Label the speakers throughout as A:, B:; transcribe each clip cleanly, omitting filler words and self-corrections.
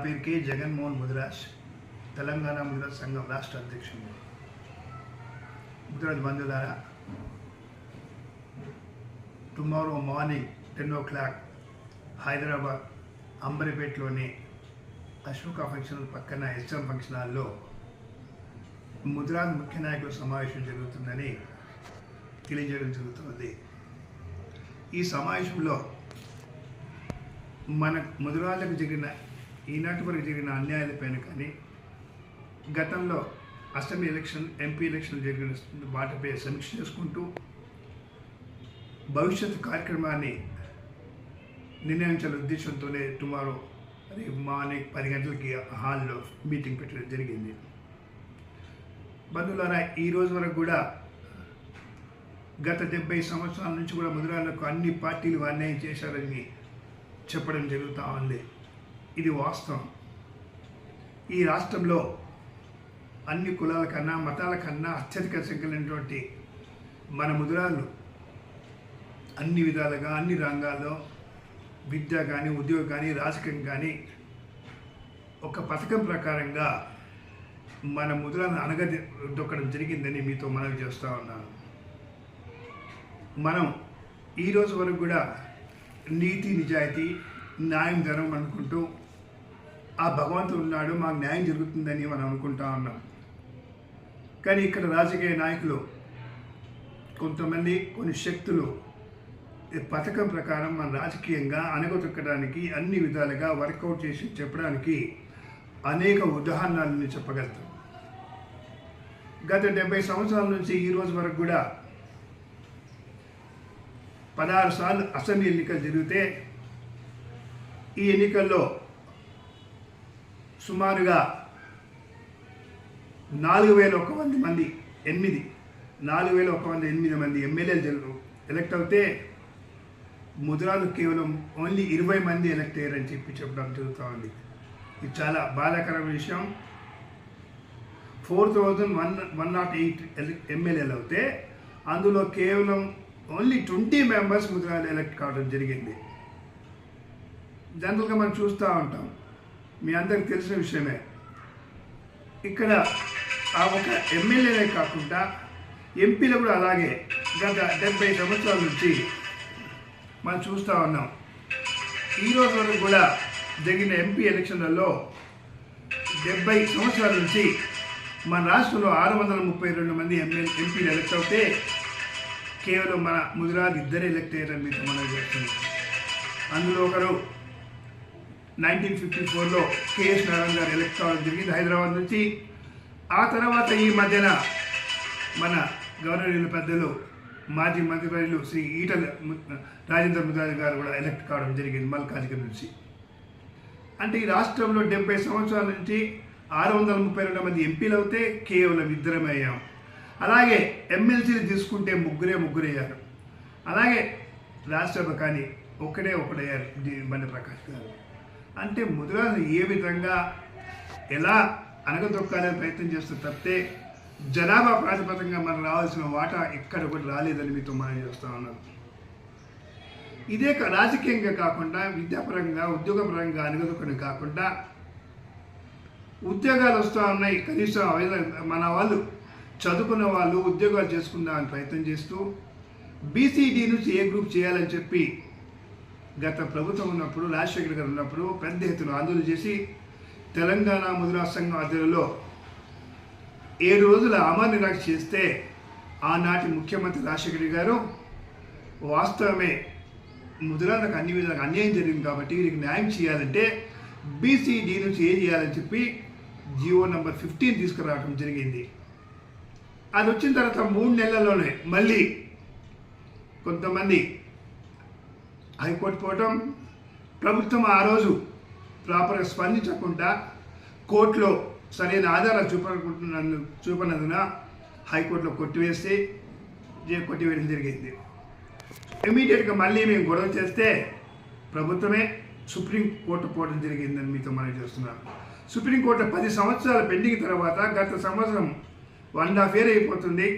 A: పేరు కె జగన్మోహన్ ముదిరాజ్, తెలంగాణ ముదిరాజ్ సంఘం రాష్ట్ర అధ్యక్షుడు. ముదిరాజ్ బంధువులారా, టుమారో మార్నింగ్ 10 o'clock హైదరాబాద్ అంబరిపేటలోని అశోక ఫంక్షన్ పక్కన ఎస్ఎం ఫంక్షన్ హాల్లో ముదిరాజ్ ముఖ్య నాయకుల సమావేశం జరుగుతుందని తెలియజేయడం జరుగుతున్నది. ఈ సమావేశంలో మన ముదిరాజులకు జరిగిన ఈనాటి వరకు జరిగిన అన్యాయాలపైన కానీ, గతంలో అసెంబ్లీ ఎలక్షన్, ఎంపీ ఎలక్షన్ జరిగిన వాటిపై సమీక్ష చేసుకుంటూ భవిష్యత్తు కార్యక్రమాన్ని నిర్ణయించాల ఉద్దేశంతోనే టుమారో మార్నింగ్ 10 గంటలకి హాల్లో మీటింగ్ పెట్టడం జరిగింది. బంధువులారా, ఈ రోజు వరకు కూడా గత 70 సంవత్సరాల నుంచి కూడా ముదిరాజులకు అన్ని పార్టీలు అన్యాయం చేశారని చెప్పడం జరుగుతూ ఉంది. ఇది వాస్తవం. ఈ రాష్ట్రంలో అన్ని కులాల కన్నా, మతాల కన్నా అత్యధిక సంఖ్యమైనటువంటి మన ముదిరాజులు అన్ని విధాలుగా, అన్ని రంగాల్లో, విద్య కానీ, ఉద్యోగం కానీ, రాజకీయం కానీ ఒక పథకం ప్రకారంగా మన ముదిరాజులను అణగదొక్కడం జరిగిందని మీతో మనవి చేస్తూ ఉన్నాను. మనం ఈరోజు వరకు కూడా నీతి, నిజాయితీ, న్యాయం, ధర్మం అనుకుంటూ ఆ భగవంతుడు ఉన్నాడు, మాకు న్యాయం జరుగుతుందని మనం అనుకుంటా ఉన్నాం. కానీ ఇక్కడ రాజకీయ నాయకులు కొంతమంది, కొన్ని శక్తులు పథకం ప్రకారం మన రాజకీయంగా అణగదొక్కడానికి అన్ని విధాలుగా వర్కౌట్ చేసి చెప్పడానికి అనేక ఉదాహరణలను చెప్పగలుగుతాం. గత 70 సంవత్సరాల నుంచి ఈ రోజు వరకు కూడా 16 సార్లు అసెంబ్లీ ఎన్నికలు జరిగితే ఈ ఎన్నికల్లో సుమారుగా 4,108 మంది ఎమ్మెల్యేలు ఎలక్ట్ అవుతే ముదిరాజులు కేవలం ఓన్లీ 20 మంది ఎలక్ట్ అయ్యారని చెప్పడం జరుగుతూ ఉంది. ఇది చాలా బాధాకరమైన విషయం. 4,108 ఎమ్మెల్యేలు అవుతే అందులో కేవలం ఓన్లీ 20 మెంబర్స్ ముదిరాజులు ఎలక్ట్ కావడం జరిగింది. జనరల్గా మనం చూస్తూ ఉంటాం, మీ అందరికి తెలిసిన విషయమే. ఇక్కడ ఆ ఒక ఎమ్మెల్యేనే కాకుండా ఎంపీలు కూడా అలాగే గత 70 సంవత్సరాల నుంచి మనం చూస్తూ ఉన్నాం. ఈరోజు వరకు కూడా జరిగిన ఎంపీ ఎలక్షన్లలో 70 సంవత్సరాల నుంచి మన రాష్ట్రంలో 632 మంది ఎంపీలు ఎలక్ట్ అవుతే కేవలం మన ముదిరాజు ఇద్దరే ఎలక్ట్ అయ్యారని మీకు మనం చేస్తున్నాం. అందులో ఒకరు 1954లో కేఎస్ నారాయణ గారు ఎలక్ట్ కావడం జరిగింది హైదరాబాద్ నుంచి. ఆ తర్వాత ఈ మధ్యన మన గవర్నర్ పెద్దలు, మాజీ మంత్రివర్యులు శ్రీ ఈటల రాజేంద్ర ముదిరాజు గారు కూడా ఎలక్ట్ కావడం జరిగింది మల్కాజిగిరి నుంచి. అంటే ఈ రాష్ట్రంలో 70 సంవత్సరాల నుంచి 632 మంది ఎంపీలు అవుతే కేవలం ఇద్దరమే అయ్యాం. అలాగే ఎమ్మెల్సీలు తీసుకుంటే ముగ్గురే అయ్యారు. అలాగే రాజ్యసభ కానీ ఒకడయ్యారు బండి ప్రకాష్ గారు. అంటే ముదిరాజులు ఏ విధంగా ఎలా అణగదొక్కాలని ప్రయత్నం చేస్తూ తప్పితే జనాభా ప్రాతిపదికగా మనం రావాల్సిన వాటా ఎక్కడ కూడా రాలేదని మీతో మనం చేస్తూ ఉన్నాం. ఇదే రాజకీయంగా కాకుండా, విద్యాపరంగా, ఉద్యోగపరంగా అణగదొక్కడం కాకుండా ఉద్యోగాలు వస్తూ ఉన్నాయి. కనీసం మన వాళ్ళు చదువుకున్న వాళ్ళు ఉద్యోగాలు చేసుకుందామని ప్రయత్నం చేస్తూ బీసీడీ నుంచి ఏ గ్రూప్ చేయాలని చెప్పి గత ప్రభుత్వం ఉన్నప్పుడు, రాజశేఖర్ గారు ఉన్నప్పుడు పెద్ద ఎత్తున ఆందోళన చేసి తెలంగాణ ముదిరాజ్ సంఘం ఆధ్వర్యంలో 7 రోజుల అమర నిరాక్ష చేస్తే ఆనాటి ముఖ్యమంత్రి రాజశేఖర్ గారు వాస్తవమే ముదిరాజులకు అన్ని విధాలుగా అన్యాయం జరిగింది కాబట్టి వీరికి న్యాయం చేయాలంటే బీసీడీ నుంచి ఏం చేయాలని చెప్పి జీవో నంబర్ 15 తీసుకురావడం జరిగింది. అది వచ్చిన తర్వాత 3 నెలల్లోనే మళ్ళీ కొంతమంది హైకోర్టు పోవటం, ప్రభుత్వం ఆ రోజు ప్రాపర్గా స్పందించకుండా కోర్టులో సరైన ఆధారాలు చూపనందున హైకోర్టులో కొట్టివేయడం జరిగింది. ఇమీడియట్గా మళ్ళీ మేము గొడవ చేస్తే ప్రభుత్వమే సుప్రీంకోర్టు పోవడం జరిగిందని మీతో మనం చేస్తున్నాం. సుప్రీంకోర్టు 10 సంవత్సరాల పెండింగ్ తర్వాత గత సంవత్సరం 1.5 year అయిపోతుంది.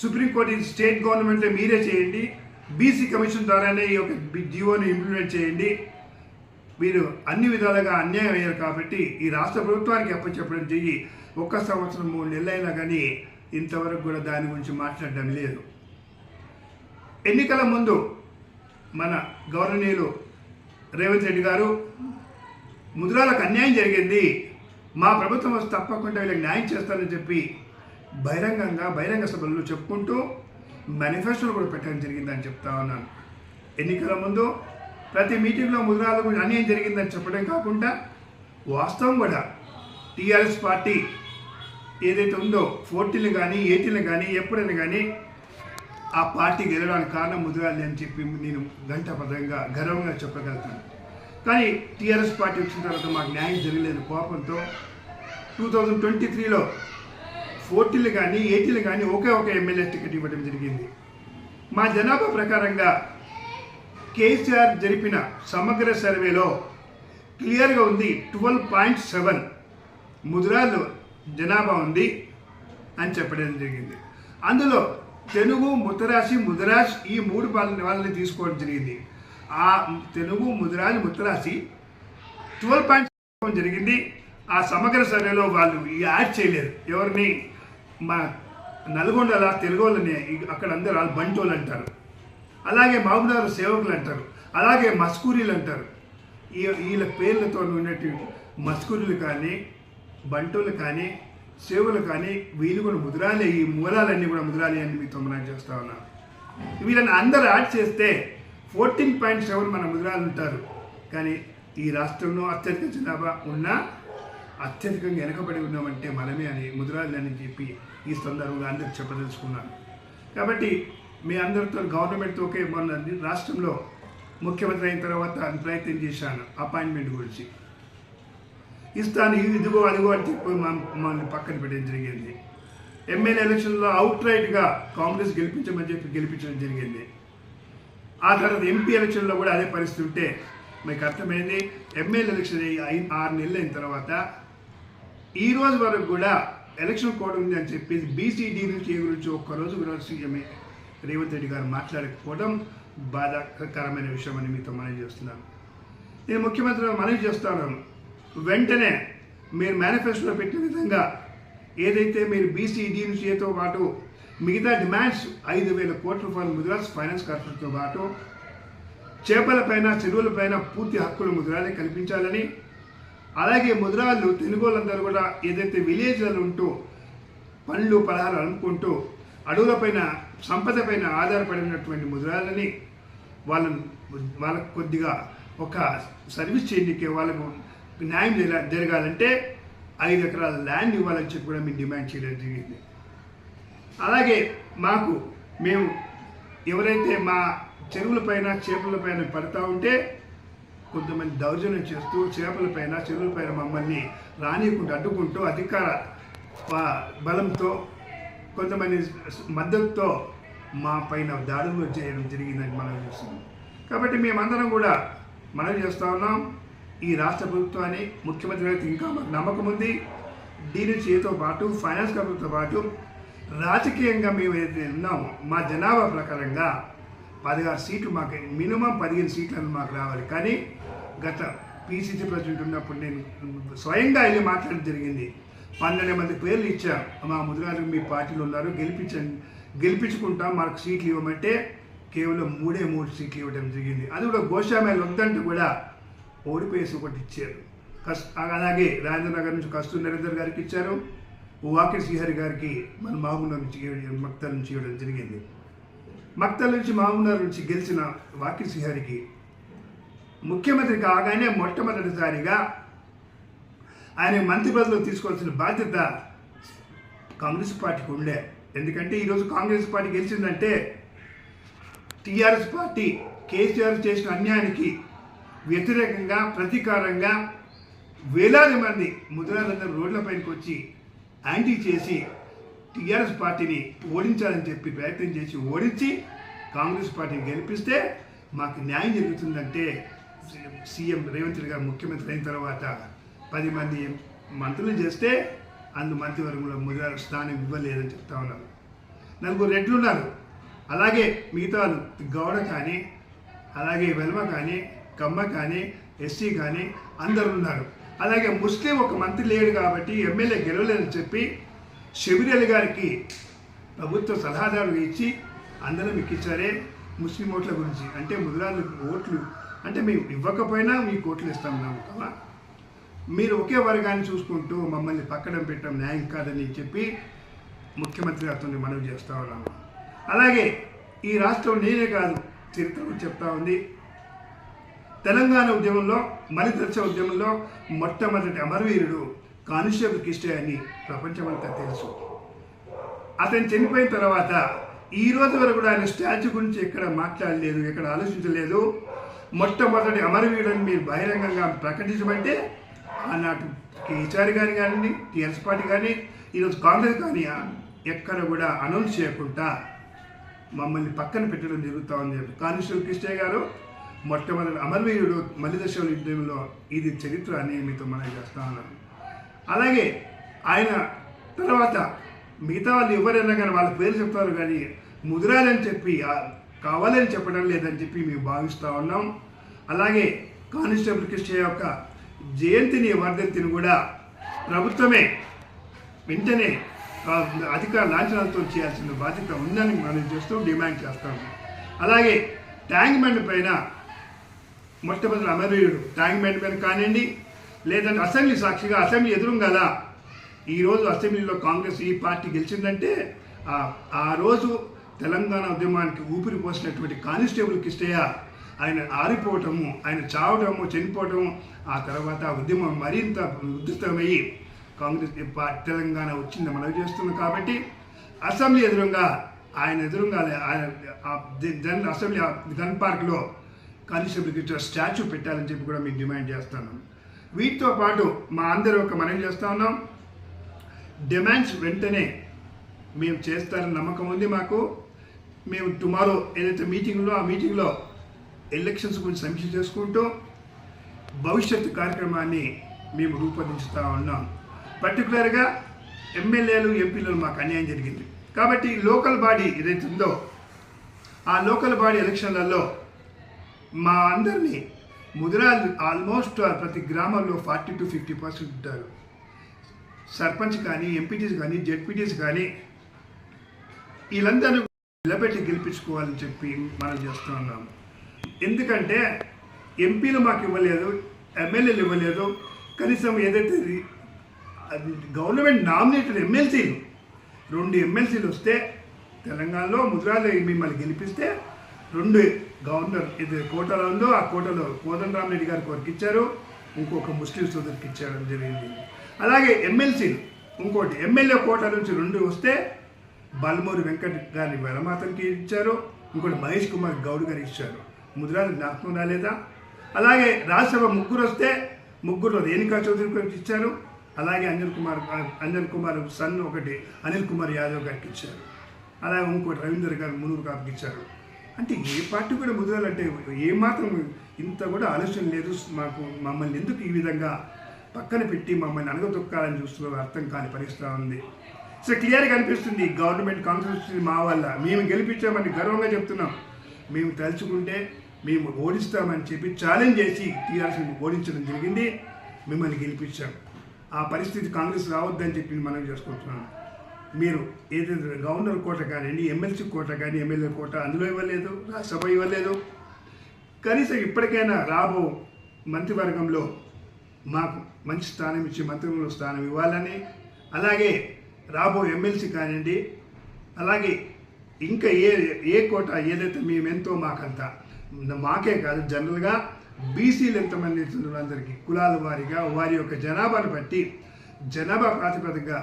A: సుప్రీంకోర్టు ఇది స్టేట్ గవర్నమెంట్ మీరే చేయండి, బీసీ కమిషన్ ద్వారానే ఈ యొక్క జీవోని ఇంప్లిమెంట్ చేయండి, వీరు అన్ని విధాలుగా అన్యాయం అయ్యారు కాబట్టి ఈ రాష్ట్ర ప్రభుత్వానికి అప్పచెప్పడం చెయ్యి 1 సంవత్సరం 3 నెలలైనా కానీ ఇంతవరకు కూడా దాని గురించి మాట్లాడడం లేదు. ఎన్నికల ముందు మన గౌరవనీయులు రేవంత్ రెడ్డి గారు ముద్రాలకు అన్యాయం జరిగింది, మా ప్రభుత్వం వస్తే తప్పకుండా వీళ్ళకి న్యాయం చేస్తారని చెప్పి బహిరంగ సభల్లో చెప్పుకుంటూ మేనిఫెస్టోలు కూడా పెట్టడం జరిగిందని చెప్తా ఉన్నాను. ఎన్నికల ముందు ప్రతి మీటింగ్లో ముద్రాలకు అన్యాయం జరిగిందని చెప్పడం కాకుండా వాస్తవం కూడా టీఆర్ఎస్ పార్టీ ఏదైతే ఉందో 14 కానీ 18 కానీ ఎప్పుడైనా కానీ ఆ పార్టీ గెలవడానికి కారణం ముద్రాలే అని చెప్పి నేను గంటపదంగా గర్వంగా చెప్పగలుగుతాను. కానీ టీఆర్ఎస్ పార్టీ వచ్చిన తర్వాత మాకు న్యాయం జరగలేదు కోపంతో 2023లో 14 కానీ 18 కానీ ఒకే ఒక ఎమ్మెల్యే టికెట్ ఇవ్వడం జరిగింది. మా జనాభా ప్రకారంగా కేసీఆర్ జరిపిన సమగ్ర సర్వేలో క్లియర్గా ఉంది 12.7 ముద్రాలు జనాభా ఉంది అని చెప్పడం జరిగింది. అందులో తెనుగు, ముద్రాజ్ ఈ 3 వాళ్ళని తీసుకోవడం జరిగింది. ఆ తెనుగు, ముద్రాజ్ 12.7 జరిగింది. ఆ సమగ్ర సర్వేలో వాళ్ళు యాడ్ చేయలేరు. ఎవరిని? మా నల్గొండల తెలుగు వాళ్ళని అక్కడ అందరూ వాళ్ళు బంటోళ్ళు అంటారు, అలాగే మహబూబ్నగర్ సేవకులు అంటారు, అలాగే మస్కూరీలు అంటారు. వీళ్ళ పేర్లతో ఉన్నట్టు మస్కూరీలు కానీ బంటోళ్ళు కానీ సేవలు కానీ వీళ్ళు కూడా ముద్రాలే. ఈ మూలాలన్నీ కూడా ముద్రాలే అని మీతో మనం చేస్తూ ఉన్నాం. వీళ్ళని అందరూ యాడ్ చేస్తే 14.7 మన ముద్రాలు ఉంటారు. కానీ ఈ రాష్ట్రంలో అత్యధిక జనాభా ఉన్నా అత్యధికంగా వెనకబడి ఉన్నామంటే మనమే అని ముద్రాలు అని చెప్పి ఈ సందర్భంగా అందరికి చెప్పదలుచుకున్నాను. కాబట్టి మీ అందరితో గవర్నమెంట్తో ఒకే మొన్న రాష్ట్రంలో ముఖ్యమంత్రి అయిన తర్వాత ప్రయత్నం చేశాను అపాయింట్మెంట్ గురించి. ఇస్తాను, ఇదిగో అదిగో అని చెప్పి మమ్మల్ని పక్కన పెట్టడం జరిగింది. ఎమ్మెల్యే ఎలక్షన్లో అవుట్ రైట్గా కాంగ్రెస్ గెలిపించమని చెప్పి గెలిపించడం జరిగింది. ఆ తర్వాత ఎంపీ ఎలక్షన్లో కూడా అదే పరిస్థితి ఉంటే మీకు అర్థమైంది. ఎమ్మెల్యే ఎలక్షన్ 6 నెలలు అయిన తర్వాత ఈ రోజు వరకు కూడా ఎలక్షన్ కోడ్ ఉంది అని చెప్పి బీసీడీ నుంచి గురించి ఒక్కరోజు కూడా సీఎం రేవంత్ రెడ్డి గారు మాట్లాడకపోవడం బాధాకరమైన విషయం అని మీతో మనవి చేస్తున్నాను. నేను ముఖ్యమంత్రి మనవి చేస్తాను, వెంటనే మీరు మేనిఫెస్టోలో పెట్టిన విధంగా ఏదైతే మీరు బీసీడీ నుంచితో పాటు మిగతా డిమాండ్స్ 5,000 కోట్ల రూపాయల ముద్రాస్ ఫైనాన్స్ కార్పొరేషన్తో పాటు చేపలపైన చెరువులపైన పూర్తి హక్కులు ముద్రాలే కల్పించాలని, అలాగే ముద్రాలు తెలుగోళ్ళందరూ కూడా ఏదైతే విలేజ్లలో ఉంటూ పండ్లు పలహారాలు అనుకుంటూ అడవులపైన సంపద పైన ఆధారపడినటువంటి ముద్రాలని వాళ్ళకు కొద్దిగా ఒక సర్వీస్ చేయడానికి వాళ్ళకు న్యాయం జరగాలంటే 5 ఎకరాల ల్యాండ్ ఇవ్వాలని చెప్పి కూడా మేము డిమాండ్ చేయడం జరిగింది. అలాగే మేము ఎవరైతే మా చెరువులపైన చేపలపైన పడతా ఉంటే కొంతమంది దౌర్జన్యం చేస్తూ చేపలపైన చెరువులపైన మమ్మల్ని రానియకుండా అడ్డుకుంటూ అధికార బలంతో కొంతమంది మద్దతుతో మా పైన దాడులు చేయడం జరిగిందని మనం చూస్తున్నాం. కాబట్టి మేమందరం కూడా మనం చేస్తూ ఉన్నాం. ఈ రాష్ట్ర ప్రభుత్వాన్ని ముఖ్యమంత్రి గారికి ఇంకా మాకు నమ్మకం ఉంది. దీని చేతో పాటు ఫైనాన్స్ కంపెనీతో పాటు రాజకీయంగా మేము ఏదైతే ఉన్నామో మా జనాభా ప్రకారంగా 16 సీట్లు మాకు మినిమం 15 సీట్లను మాకు రావాలి. కానీ గత పీసీసీ ప్రెసిడెంట్ ఉన్నప్పుడు నేను స్వయంగా వెళ్ళి మాట్లాడడం జరిగింది. 12 మంది పేర్లు ఇచ్చాం, మా ముద్రాలు మీ పార్టీలో ఉన్నారు, గెలిపించుకుంటాం, మాకు సీట్లు ఇవ్వమంటే కేవలం 3 సీట్లు ఇవ్వడం జరిగింది. అది కూడా గోషామేలు వద్దంటూ కూడా ఓడిపోయేసి ఒకటి ఇచ్చారు. అలాగే రాజేంద్రనగర్ నుంచి కస్తూరి నరేందర్ గారికి ఇచ్చారు, వాకిర్ శ్రీహరి గారికి మన మహబూబ్నగర్ నుంచి మక్తల్ నుంచి ఇవ్వడం జరిగింది. మక్తల్ నుంచి మహబూబ్నగర్ నుంచి గెలిచిన వాకిర్ శ్రీహరికి ముఖ్యమంత్రి కాగానే మొట్టమొదటిసారిగా ఆయన మంత్రి పదవిలో తీసుకోవాల్సిన బాధ్యత కాంగ్రెస్ పార్టీకి ఉండే. ఎందుకంటే ఈరోజు కాంగ్రెస్ పార్టీ గెలిచిందంటే టీఆర్ఎస్ పార్టీ కేసీఆర్ చేసిన అన్యాయానికి వ్యతిరేకంగా ప్రతీకారంగా వేలాది మంది ముద్రాలందరూ రోడ్లపైకి వచ్చి యాంటీ చేసి టీఆర్ఎస్ పార్టీని ఓడించాలని చెప్పి ప్రయత్నం చేసి ఓడించి కాంగ్రెస్ పార్టీని గెలిపిస్తే మాకు న్యాయం జరుగుతుందంటే సీఎం రేవంత్ రెడ్డి గారు ముఖ్యమంత్రి అయిన తర్వాత 10 మంది మంత్రులు చేస్తే మంత్రివర్గంలో ముద్రాల స్థానం ఇవ్వలేదని చెప్తా ఉన్నారు. 4 రెడ్లు ఉన్నారు, అలాగే మిగతా గౌడ కానీ అలాగే వెల్మ కానీ కమ్మ కానీ ఎస్సీ కానీ అందరు ఉన్నారు. అలాగే ముస్లిం ఒక మంత్రి లేడు కాబట్టి ఎమ్మెల్యే గెలవలేదని చెప్పి షబీర్ అలీ గారికి ప్రభుత్వ సలహాదారులు ఇచ్చి అందరం ఎక్కించారే ముస్లిం ఓట్ల గురించి. అంటే ముదిరాజు ఓట్లు అంటే మేము ఇవ్వకపోయినా మీకు ఓట్లు ఇస్తాం నమ్మకమా? మీరు ఒకే వర్గాన్ని చూసుకుంటూ మమ్మల్ని పక్కన పెట్టడం న్యాయం కాదని చెప్పి ముఖ్యమంత్రి గారితో మనవి చేస్తూ ఉన్నాము. అలాగే ఈ రాష్ట్రం నేనే కాదు చరిత్రలో చెప్తా ఉంది. తెలంగాణ ఉద్యమంలో మలిదశ ఉద్యమంలో మొట్టమొదటి అమరవీరుడు కానిస్టేబుల్ కిష్టయ్య అని ప్రపంచమంతా తెలుసు. అతను చనిపోయిన తర్వాత ఈ రోజు వరకు కూడా ఆయన స్టాచ్యూ గురించి ఎక్కడ మాట్లాడలేదు, ఎక్కడ ఆలోచించలేదు. మొట్టమొదటి అమరవీరుడని మీరు బహిరంగంగా ప్రకటించమంటే ఆనాటి కేసీఆర్ గారి కానీ టీఆర్ఎస్ పార్టీ కానీ ఈరోజు కాంగ్రెస్ కానీ ఎక్కడ కూడా అనౌన్స్ చేయకుండా మమ్మల్ని పక్కన పెట్టడం జరుగుతూ ఉంది. కానిస్టేబుల్ కిష్టయ్య గారు మొట్టమొదటి అమరవీరుడు మలిదశ యుద్ధంలో ఇది చరిత్ర అని మీతో మనం చేస్తా ఉన్నాను. అలాగే ఆయన తర్వాత మిగతా వాళ్ళు ఎవరైనా కానీ వాళ్ళ పేరు చెప్తారు కానీ ముదిరాలని చెప్పి కావాలని చెప్పడం లేదని చెప్పి మేము భావిస్తూ ఉన్నాం. అలాగే కానిస్టేబుల్ కిష్టయ్య యొక్క జయంతిని వర్ధంతిని కూడా ప్రభుత్వమే వెంటనే అధికార లాంఛనాలతో చేయాల్సిన బాధ్యత ఉందని మనం చేస్తూ డిమాండ్ చేస్తాము. అలాగే ట్యాంక్ బండ్ పైన మొట్టమొదటి అమరవీరుడు ట్యాంక్ బండ్ పైన కానివ్వండి, లేదంటే అసెంబ్లీ సాక్షిగా అసెంబ్లీ ఎదురుంగల ఈరోజు అసెంబ్లీలో కాంగ్రెస్ ఈ పార్టీ గెలిచిందంటే ఆ రోజు తెలంగాణ ఉద్యమానికి ఊపిరి పోసినటువంటి కానిస్టేబుల్ కిష్టయ్య ఆయన ఆరిపోవటము, ఆయన చావటము, చనిపోవటము, ఆ తర్వాత ఉద్యమం మరింత ఉధృతమయ్యి కాంగ్రెస్ తెలంగాణ వచ్చింది మనవి చేస్తున్నాం. కాబట్టి అసెంబ్లీ ఎదురుగా ఆయన ఎదురుగా ఆయన అసెంబ్లీ గన్ పార్క్లో కానిస్టేబుల్ కిష్టయ్య స్టాచ్యూ పెట్టాలని చెప్పి కూడా మేము డిమాండ్ చేస్తున్నాం. వీటితో పాటు మా అందరూ ఒక మనవి చేస్తూ ఉన్నాం. డిమాండ్స్ వెంటనే మేము చేస్తారని నమ్మకం ఉంది మాకు. మేము టుమారో ఏదైతే మీటింగ్లో ఆ మీటింగ్లో ఎలక్షన్స్ గురించి సమీక్ష చేసుకుంటూ భవిష్యత్తు కార్యక్రమాన్ని మేము రూపొందించుతూ ఉన్నాం. పర్టికులర్గా ఎమ్మెల్యేలు ఎంపీలు మాకు అన్యాయం జరిగింది కాబట్టి లోకల్ బాడీ ఏదైతే ఉందో ఆ లోకల్ బాడీ ఎలక్షన్లలో మా అందరినీ ముదిరాలు ఆల్మోస్ట్ ప్రతి గ్రామంలో 40 to 50% ఉంటారు. సర్పంచ్ కానీ ఎంపీటీస్ కానీ జెడ్పీటీస్ కానీ వీళ్ళందరూ నిలబెట్టి గెలిపించుకోవాలని చెప్పి మనం చేస్తూ ఉన్నాము. ఎందుకంటే ఎంపీలు మాకు ఇవ్వలేదు, ఎమ్మెల్యేలు ఇవ్వలేదు. కనీసం ఏదైతే గవర్నమెంట్ నామినేటెడ్ ఎమ్మెల్సీలు 2 ఎమ్మెల్సీలు వస్తే తెలంగాణలో ముదిరాలు మిమ్మల్ని గెలిపిస్తే 2 గవర్నర్ ఇది కోటలో ఉందో ఆ కోటలో కోదండరామరెడ్డి గారికి ఒకరికి ఇచ్చారు, ఇంకొక ముస్లిం సోదరికి ఇచ్చారు జరిగింది. అలాగే ఎమ్మెల్సీలు ఇంకోటి ఎమ్మెల్యే కోట నుంచి 2 వస్తే బల్మూరి వెంకట్ గారిని వెలమాతనికి ఇచ్చారు, ఇంకోటి మహేష్ కుమార్ గౌడ్ గారికి ఇచ్చారు. ముదిరాజు జ్ఞాపకం రాలేదా? అలాగే రాజ్యసభ 3 వస్తే 3లో రేణుకా చౌదరి గారికి ఇచ్చారు. అలాగే అంజన్ కుమార్ సన్ ఒకటి అనిల్ కుమార్ యాదవ్ గారికి ఇచ్చారు. అలాగే ఇంకోటి రవీందర్ గారు మునూరు గారికి ఇచ్చారు. అంటే ఏ పార్టీ కూడా ముదిరాలంటే ఏమాత్రం ఇంత కూడా ఆలోచన లేదు. మమ్మల్ని ఎందుకు ఈ విధంగా పక్కన పెట్టి మమ్మల్ని అణగదొక్కాలని చూస్తున్నారు అర్థం కాని పరిస్థితి ఉంది. సో క్లియర్గా అనిపిస్తుంది గవర్నమెంట్ కాంగ్రెస్ మా వల్ల మేము గెలిపించామని గర్వంగా చెప్తున్నాం. మేము తలుచుకుంటే మేము ఓడిస్తామని చెప్పి ఛాలెంజ్ చేసి టీఆర్ఎస్ని ఓడించడం జరిగింది, మిమ్మల్ని గెలిపించాం. ఆ పరిస్థితి కాంగ్రెస్ రావద్దని చెప్పి మనం చేసుకుంటున్నాం. మీరు ఏదైతే గవర్నర్ కోట కానివ్వండి, ఎమ్మెల్సీ కోట కానీ ఎమ్మెల్యే కోట అందులో ఇవ్వలేదు, రాజ్యసభ ఇవ్వలేదు. కనీసం ఇప్పటికైనా రాబో మంత్రివర్గంలో మాకు మంచి స్థానం ఇచ్చి మంత్రివర్గంలో స్థానం ఇవ్వాలని, అలాగే రాబో ఎమ్మెల్సీ కానివ్వండి, అలాగే ఇంకా ఏ కోట ఏదైతే మేమెంతో మాకంతా మాకే కాదు జనరల్గా బీసీలు ఎంతమంది అందరికీ కులాల వారీగా వారి యొక్క జనాభాను బట్టి జనాభా ప్రాతిపదికగా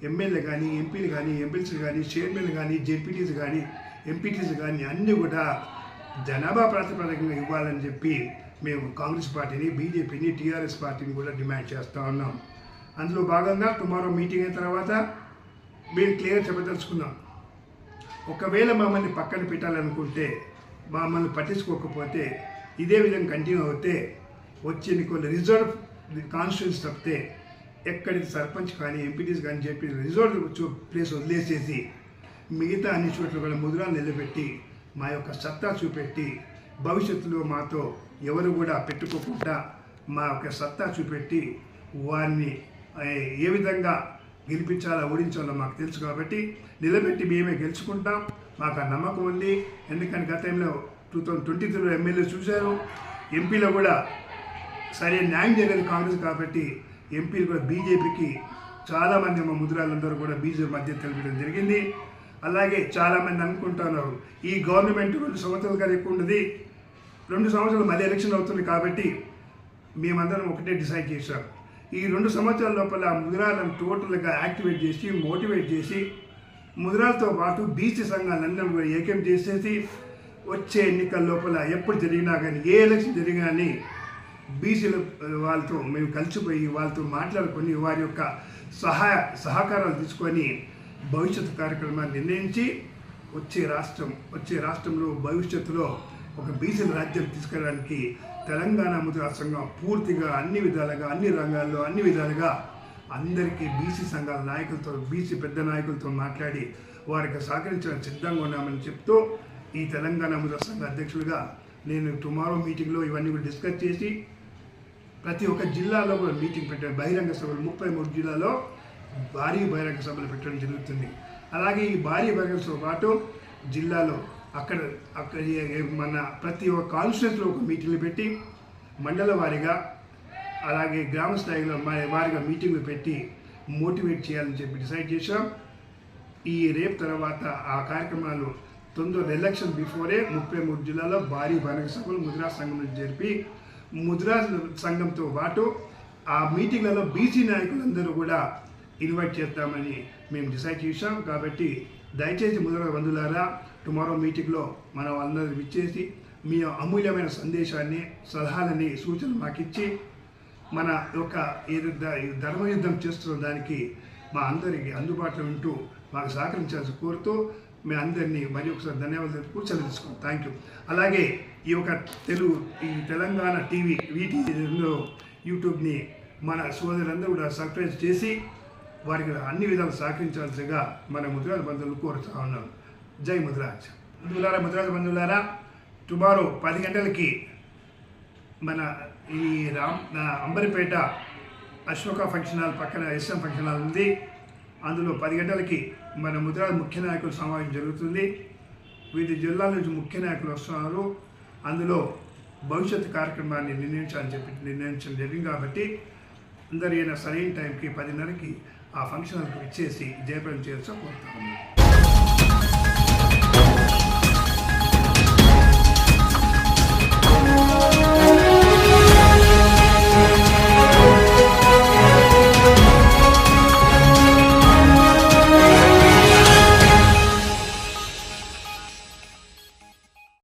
A: ఎమ్మెల్యే కానీ ఎంపీలు కానీ ఎమ్మెల్సీలు కానీ చైర్మన్లు కానీ జెడ్పీటీస్ కానీ ఎంపీటీస్ కానీ అన్నీ కూడా జనాభా ప్రాతిపదికంగా ఇవ్వాలని చెప్పి మేము కాంగ్రెస్ పార్టీని, బీజేపీని, టీఆర్ఎస్ పార్టీని కూడా డిమాండ్ చేస్తూ ఉన్నాం. అందులో భాగంగా టుమారో మీటింగ్ అయిన తర్వాత మేము క్లియర్ చెప్పదలుచుకున్నాం. ఒకవేళ మమ్మల్ని పక్కన పెట్టాలనుకుంటే, మమ్మల్ని పట్టించుకోకపోతే, ఇదే విధంగా కంటిన్యూ అవుతే వచ్చే కొన్ని రిజర్వ్ కాన్స్టిట్యూన్స్ తప్పితే ఎక్కడికి సర్పంచ్ కానీ ఎంపీటీస్ కానీ చెప్పి రిజర్వ్ ప్లేస్ వదిలేసేసి మిగతా అన్ని చోట్ల కూడా ముద్రాలు నిలబెట్టి మా యొక్క సత్తా చూపెట్టి భవిష్యత్తులో మాతో ఎవరు కూడా పెట్టుకోకుండా మా యొక్క సత్తా చూపెట్టి వారిని ఏ విధంగా గెలిపించాలో ఓడించాలో మాకు తెలుసు కాబట్టి నిలబెట్టి మేమే గెలుచుకుంటాం. మాకు ఆ నమ్మకం ఉంది. ఎందుకంటే గతంలో 2023లో ఎమ్మెల్యే చూశారు, ఎంపీలో కూడా సరైన న్యాయం చేయలేదు కాంగ్రెస్ కాబట్టి ఎంపీలు కూడా బీజేపీకి చాలామంది మా ముద్రాలందరూ కూడా బీజేపీ మధ్య తెలిపడం జరిగింది. అలాగే చాలామంది అనుకుంటున్నారు ఈ గవర్నమెంట్ 2 సంవత్సరాలుగా ఎక్కువ ఉన్నది, 2 సంవత్సరాలు మళ్ళీ ఎలక్షన్ అవుతుంది కాబట్టి మేమందరం ఒకటే డిసైడ్ చేశాం. ఈ 2 సంవత్సరాల లోపల ముద్రాలను టోటల్గా యాక్టివేట్ చేసి మోటివేట్ చేసి ముద్రాలతో పాటు బీసీ సంఘాలందరూ కూడా ఏకం చేసేసి వచ్చే ఎన్నికల లోపల ఎప్పుడు జరిగినా కానీ ఏ ఎలక్షన్ జరిగినా కానీ బీసీల వాళ్ళతో మేము కలిసిపోయి వాళ్ళతో మాట్లాడుకొని వారి యొక్క సహకారాలు తీసుకొని భవిష్యత్తు కార్యక్రమాన్ని నిర్ణయించి వచ్చే రాష్ట్రంలో భవిష్యత్తులో ఒక బీసీల రాజ్యం తీసుకెళ్ళడానికి తెలంగాణ ముద్రా సంఘం పూర్తిగా అన్ని విధాలుగా అన్ని రంగాల్లో అన్ని విధాలుగా అందరికీ బీసీ సంఘాల నాయకులతో బీసీ పెద్ద నాయకులతో మాట్లాడి వారికి సహకరించడానికి సిద్ధంగా ఉన్నామని చెప్తూ ఈ తెలంగాణ ముద్రా సంఘ అధ్యక్షులుగా నేను టుమారో మీటింగ్లో ఇవన్నీ కూడా డిస్కస్ చేసి ప్రతి ఒక్క జిల్లాలో కూడా మీటింగ్ పెట్టాను. బహిరంగ సభలు 33 జిల్లాలో భారీ బహిరంగ సభలు పెట్టడం జరుగుతుంది. అలాగే ఈ భారీ బహిరంగ సభతో పాటు జిల్లాలో అక్కడ మన ప్రతి ఒక్క కాన్స్టిట్యూన్సీలో ఒక మీటింగ్లు పెట్టి మండల వారీగా అలాగే గ్రామ స్థాయిలో వారిగా మీటింగ్లు పెట్టి మోటివేట్ చేయాలని చెప్పి డిసైడ్ చేశాం. ఈ రేపు తర్వాత ఆ కార్యక్రమాలు తొందరగా ఎలక్షన్ బిఫోరే 33 జిల్లాలో భారీ బహిరంగ సభలు ముద్రా సంఘం నుంచి జరిపి ముద్రా సంఘంతో పాటు ఆ మీటింగ్లలో బీసీ నాయకులందరూ కూడా ఇన్వైట్ చేద్దామని మేము డిసైడ్ చేశాం. కాబట్టి దయచేసి ముద్రా బంధువులారా టుమారో మీటింగ్లో మనం అందరూ ఇచ్చేసి మీ అమూల్యమైన సందేశాన్ని సలహాలని సూచనలు మాకు ఇచ్చి మన యొక్క ధర్మయుద్ధం చేస్తున్న దానికి మా అందరికీ అందుబాటులో ఉంటూ మాకు సహకరించాల్సి కోరుతూ మీ అందరినీ మరి ఒకసారి ధన్యవాదాలు కూర్చొని తీసుకుంటాం. Thank you. అలాగే ఈ యొక్క ఈ తెలంగాణ టీవీ వీటిలో యూట్యూబ్ని మన సోదరులందరూ కూడా సబ్స్క్రైబ్ చేసి వారికి అన్ని విధాలు సహకరించాల్సిగా మన ముద్రాజ బంధువులు కోరుతూ ఉన్నాం. జై ముద్రాజ్ ముద్రాజ బంధువులారా టుమారో 10 గంటలకి మన ఈ అంబరిపేట అశోక ఫంక్షన్ హాల్ పక్కన ఎస్ఎం ఫంక్షన్ హాల్ ఉంది. అందులో 10 గంటలకి మన ముద్రాజ్ ముఖ్య నాయకుల సమావేశం జరుగుతుంది. వివిధ జిల్లాల నుంచి ముఖ్య నాయకులు వస్తున్నారు. అందులో భవిష్యత్తు కార్యక్రమాన్ని నిర్ణయించడం జరిగింది కాబట్టి అందరూ సరైన టైంకి 10:30కి ఆ ఫంక్షన్ హాల్కి ఇచ్చేసి జయప్రదం చేయాల్సి కోరుతాము.